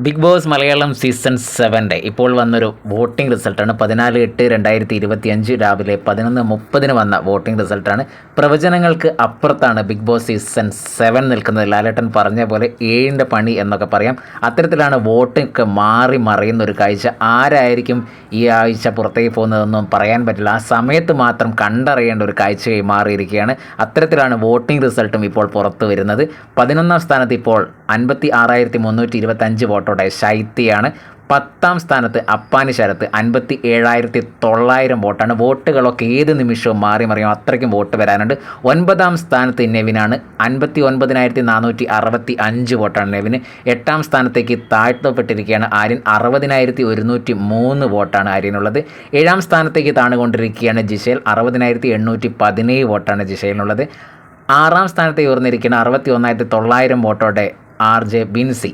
Big boss Malayalam season 7 ഇപ്പോൾ വന്നൊരു voting റിസൾട്ടാണ്. 14/8/2025 രാവിലെ 11:30 വന്ന വോട്ടിംഗ് റിസൾട്ടാണ്. പ്രവചനങ്ങൾക്ക് അപ്പുറത്താണ് ബിഗ് ബോസ് സീസൺ 7 നിൽക്കുന്നത്. ലാലേട്ടൻ പറഞ്ഞ പോലെ 7ൻ്റെ പണി എന്നൊക്കെ പറയാം. അത്തരത്തിലാണ് വോട്ടൊക്കെ മാറി മറിയുന്ന ഒരു കാഴ്ച. ആരായിരിക്കും ഈ ആഴ്ച പുറത്തേക്ക് പോകുന്നതെന്നും പറയാൻ പറ്റില്ല. ആ സമയത്ത് മാത്രം കണ്ടറിയേണ്ട ഒരു കാഴ്ചയായി മാറിയിരിക്കുകയാണ്. അത്തരത്തിലാണ് വോട്ടിംഗ് റിസൾട്ടും ഇപ്പോൾ പുറത്തു വരുന്നത്. 11ാം സ്ഥാനത്ത് ഇപ്പോൾ 56,325 വോട്ടോടെ ശൈത്യയാണ്. 10ാം സ്ഥാനത്ത് അപ്പാനി ശരത്ത് 57,900 വോട്ടാണ്. വോട്ടുകളൊക്കെ ഏത് നിമിഷവും മാറി മറിയും, അത്രയ്ക്കും വോട്ട് വരാനുണ്ട്. 9ാം സ്ഥാനത്ത് നെവിനാണ് 59,965 വോട്ടാണ് നെവിന്. 8ാം സ്ഥാനത്തേക്ക് താഴ്ത്തപ്പെട്ടിരിക്കുകയാണ് ആര്യൻ. 60,103 വോട്ടാണ് ആര്യനുള്ളത്. 7ാം സ്ഥാനത്തേക്ക് താണുകൊണ്ടിരിക്കുകയാണ് ജിഷേൽ. 60,817 വോട്ടാണ് ജിഷേലിനുള്ളത്. 6ാം സ്ഥാനത്ത് ഉയർന്നിരിക്കുന്ന 61,900 വോട്ടോടെ RJ ബിൻസി.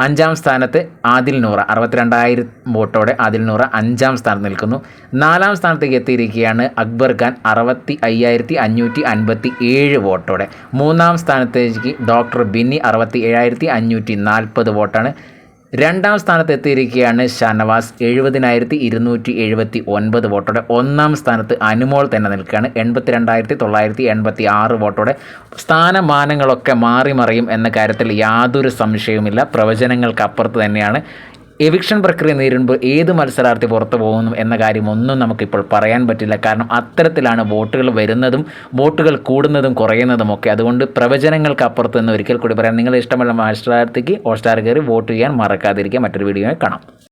5ാം സ്ഥാനത്ത് ആദിൽ നൂറ 62,000 വോട്ടോടെ ആദിൽ നൂറ 5ാം സ്ഥാനത്ത് നിൽക്കുന്നു. 4ാം സ്ഥാനത്തേക്ക് എത്തിയിരിക്കുകയാണ് അക്ബർ ഖാൻ 65,557 വോട്ടോടെ. 3ാം സ്ഥാനത്തേക്ക് ഡോക്ടർ ബിന്നി 67,540 വോട്ടാണ്. 2ാം സ്ഥാനത്ത് എത്തിയിരിക്കുകയാണ് ഷാനവാസ് 70,279 വോട്ടോടെ. 1ാം സ്ഥാനത്ത് അനുമോൾ തന്നെ നിൽക്കുകയാണ് 82,986 വോട്ടോടെ. സ്ഥാനമാനങ്ങളൊക്കെ മാറി മറിയും എന്ന കാര്യത്തിൽ യാതൊരു സംശയവുമില്ല. പ്രവചനങ്ങൾക്കപ്പുറത്ത് തന്നെയാണ്. എവിക്ഷൻ പ്രക്രിയ നേരിടുമ്പോൾ ഏത് മത്സരാർത്ഥി പുറത്തു പോകുന്നു എന്ന കാര്യം ഒന്നും നമുക്കിപ്പോൾ പറയാൻ പറ്റില്ല. കാരണം അത്തരത്തിലാണ് വോട്ടുകൾ വരുന്നതും വോട്ടുകൾ കൂടുന്നതും കുറയുന്നതും ഒക്കെ. അതുകൊണ്ട് പ്രവചനങ്ങൾക്ക് അപ്പുറത്ത് നിന്ന് ഒരിക്കൽ കൂടി പറയാം, നിങ്ങൾ ഇഷ്ടമുള്ള മത്സരാർത്ഥിക്ക് ഹോട്ട്സ്റ്റാർ കയറി വോട്ട് ചെയ്യാൻ മറക്കാതിരിക്കുക. മറ്റൊരു വീഡിയോയിൽ കാണാം.